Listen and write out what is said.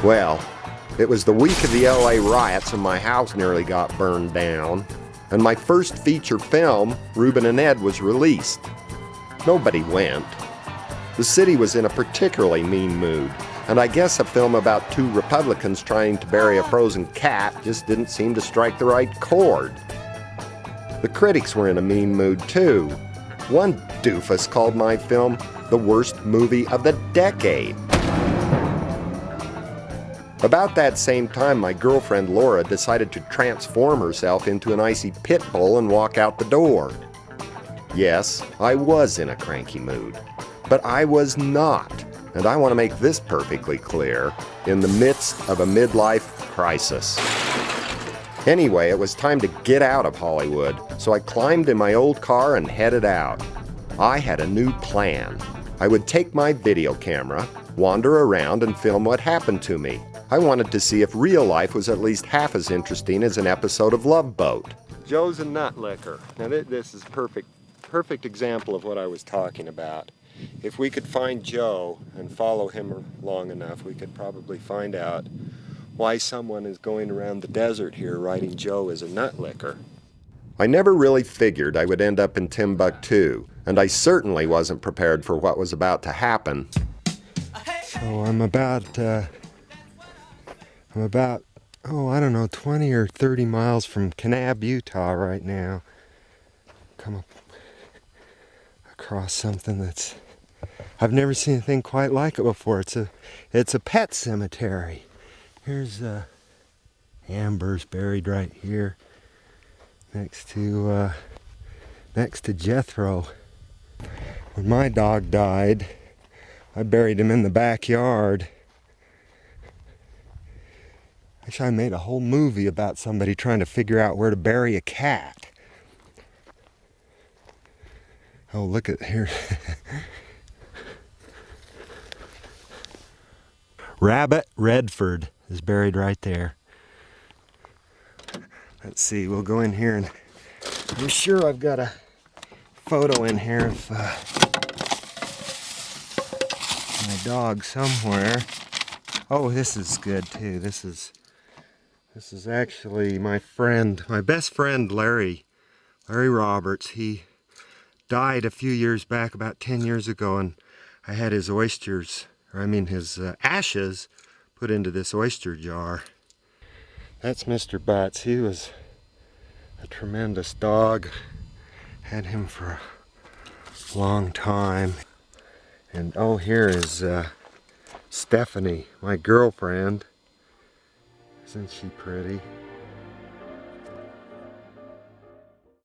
Well, it was the week of the LA riots and my house nearly got burned down. And my first feature film, Ruben and Ed, was released. Nobody went. The city was in a particularly mean mood, and I guess a film about two Republicans trying to bury a frozen cat just didn't seem to strike the right chord. The critics were in a mean mood too. One doofus called my film the worst movie of the decade. About that same time, my girlfriend Laura decided to transform herself into an icy pit bull and walk out the door. Yes, I was in a cranky mood, but I was not, and I want to make this perfectly clear, in the midst of a midlife crisis. Anyway, it was time to get out of Hollywood, so I climbed in my old car and headed out. I had a new plan. I would take my video camera, wander around, and film what happened to me. I wanted to see if real life was at least half as interesting as an episode of Love Boat. Joe's a nut licker. Now this is perfect example of what I was talking about. If we could find Joe and follow him long enough, we could probably find out why someone is going around the desert here writing Joe as a nut licker. I never really figured I would end up in Timbuktu, and I certainly wasn't prepared for what was about to happen. So I'm about, I don't know, 20 or 30 miles from Kanab, Utah right now. Come across something that's, I've never seen anything quite like it before. It's a pet cemetery. Here's Amber's buried right here next to Jethro. When my dog died, I buried him in the backyard. Wish I made a whole movie about somebody trying to figure out where to bury a cat. Oh, look at here. Rabbit Redford is buried right there. Let's see, we'll go in here and I'm sure I've got a photo in here of my dog somewhere. Oh, this is good too. This is actually my best friend Larry Roberts. He died a few years back, about 10 years ago, and I had his his ashes put into this oyster jar. That's Mr. Butts. He was a tremendous dog. Had him for a long time. And oh, here is Stephanie, my girlfriend. Isn't she pretty?